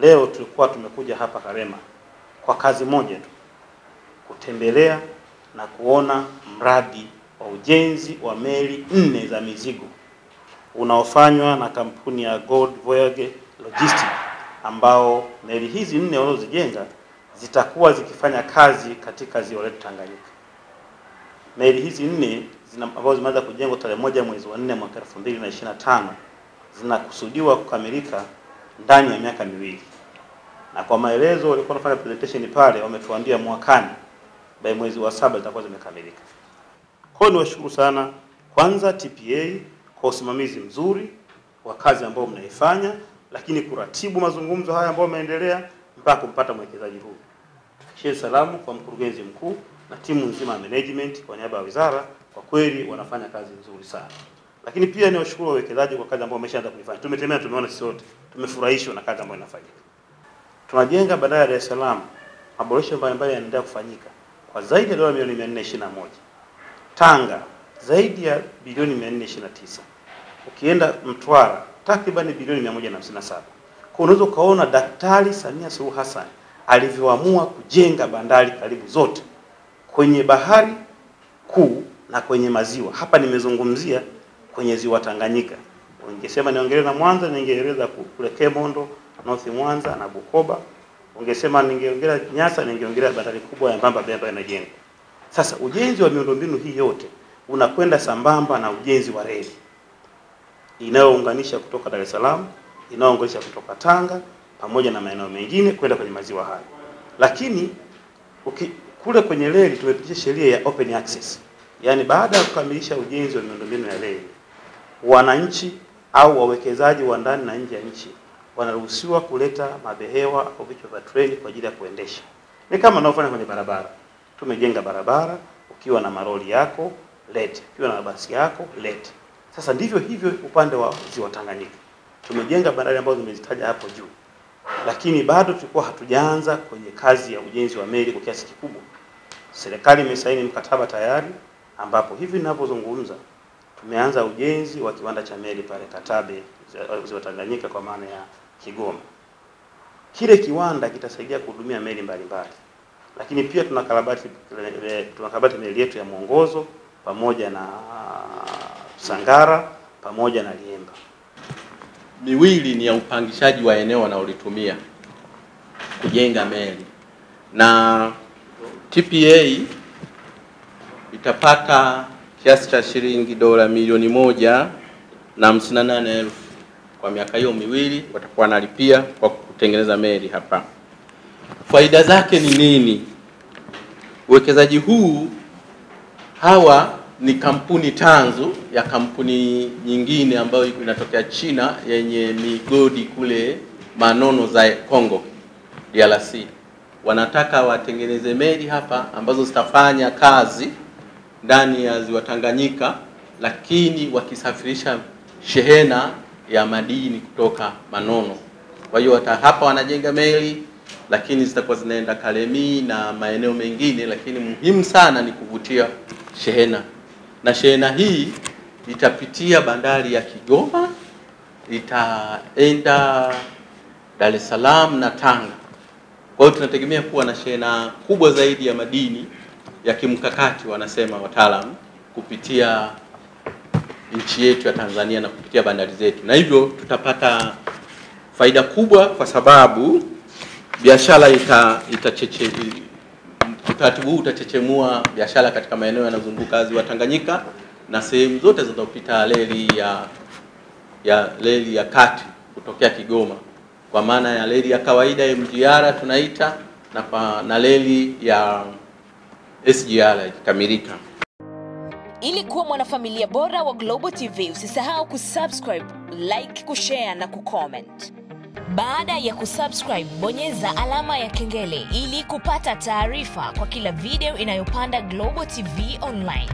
leo tulikuwa tumekuja hapa Karema kwa kazi moja tu, kutembelea na kuona mradi wa ujenzi wa meli 4 za mizigo unaofanywa na kampuni ya Gold Voyage Logistics, ambao meli hizi 4 walizozijenga zitakuwa zikifanya kazi katika ziwa letu Tanganyika. Meli hizi 4 ambazo zimeanza kujengwa tarehe 1 mwezi wa 4 mwaka 2025 zinakusudiwa kukamilika ndani ya miaka 2. Na kwa maelezo walikuwa wanafanya presentation pale, wametuambia mwakani by mwezi wa 7 zitakuwa zimekamilika. Kwa hiyo niwashukuru sana kwanza TPA kwa usimamizi mzuri wa kazi ambayo mnaifanya, lakini kuratibu mazungumzo haya ambayo yameendelea mpaka kumpata mwekezaji huu. Shukuru salamu kwa mkurugenzi mkuu na timu nzima ya management kwa niaba ya wizara, kwa kweli wanafanya kazi nzuri sana. Lakini pia niwashukuru wawekezaji kwa kazi ambayo wameshaanza kuifanya. Tumetembea, tumeona sisi wote, tumefurahishwa na kazi ambayo inafanyika. Tunajenga bandari ya Dar es Salaam, maboresho mbalimbali yanaendelea kufanyika kwa zaidi ya dola milioni 421. Tanga zaidi ya bilioni 429. Ukienda Mtwara takriban bilioni 157. Kwa unaweza kaona Daktari Samia Suluhu Hassan alivyoamua kujenga bandari karibu zote kwenye bahari kuu na kwenye maziwa. Hapa nimezungumzia kwenye ziwa Tanganyika. Ungesema niongelee na Mwanza, ningeeleza kule Kemondo, North Mwanza na Bukoba. Ungesema ningeongelea Nyasa, ningeongelea bandari kubwa ya Mbamba ambayo inajengwa. Sasa ujenzi wa miundombinu hii yote unakwenda sambamba na ujenzi wa reli inayounganisha kutoka Dar es Salaam, inayounganisha kutoka Tanga pamoja na maeneo mengine kwenda kwenye maziwa haya. Lakini kule kwenye reli tumepitisha sheria ya open access. Yaani baada ya kukamilisha ujenzi wa miundombinu ya reli, wananchi au wawekezaji wa ndani na nje ya nchi wanaruhusiwa kuleta mabehewa au vichwa vya treni kwa ajili ya kuendesha. Ni kama wanaofanya kwenye barabara. Tumejenga barabara, ukiwa na maroli yako lete, ukiwa na mabasi yako lete. Sasa ndivyo hivyo upande wa ziwa Tanganyika. Tumejenga bandari ambazo nimezitaja hapo juu. Lakini bado tulikuwa hatujaanza kwenye kazi ya ujenzi wa meli kwa kiasi kikubwa. Serikali imesaini mkataba tayari, ambapo hivi ninavyozungumza tumeanza ujenzi wa kiwanda cha meli pale Katabe, ziwa Tanganyika kwa maana ya Kigoma. Kile kiwanda kitasaidia kuhudumia meli mbalimbali. Lakini pia tunakarabati meli yetu ya Mwongozo pamoja na Sangara pamoja na Liemba. Miwili ni ya upangishaji wa eneo wanaolitumia kujenga meli, na TPA itapata kiasi cha shilingi dola milioni 158,000 kwa miaka hiyo miwili watakuwa wanalipia kwa kutengeneza meli hapa. Faida zake ni nini? Uwekezaji huu, hawa ni kampuni tanzu ya kampuni nyingine ambayo inatokea China yenye migodi kule Manono za Kongo DRC. Wanataka watengeneze meli hapa ambazo zitafanya kazi ndani ya ziwa Tanganyika, lakini wakisafirisha shehena ya madini kutoka Manono. Kwa hiyo hapa wanajenga meli, lakini zitakuwa zinaenda Kalemi na maeneo mengine, lakini muhimu sana ni kuvutia shehena. Na shehena hii itapitia bandari ya Kigoma, itaenda Dar es Salaam na Tanga. Kwa hiyo tunategemea kuwa na shehena kubwa zaidi ya madini ya kimkakati, wanasema wataalamu, kupitia nchi yetu ya Tanzania na kupitia bandari zetu. Na hivyo tutapata faida kubwa kwa sababu biashara utaratibu huu utachechemua biashara katika maeneo yanayozunguka ziwa Tanganyika na sehemu zote zinazopita reli ya kati kutokea Kigoma, kwa maana ya reli ya kawaida MGR tunaita na reli ya SGR ikikamilika. Ili kuwa mwanafamilia bora wa Global TV, usisahau kusubscribe, like, kushare na kucomment. Baada ya kusubscribe, bonyeza alama ya kengele ili kupata taarifa kwa kila video inayopanda Global TV Online.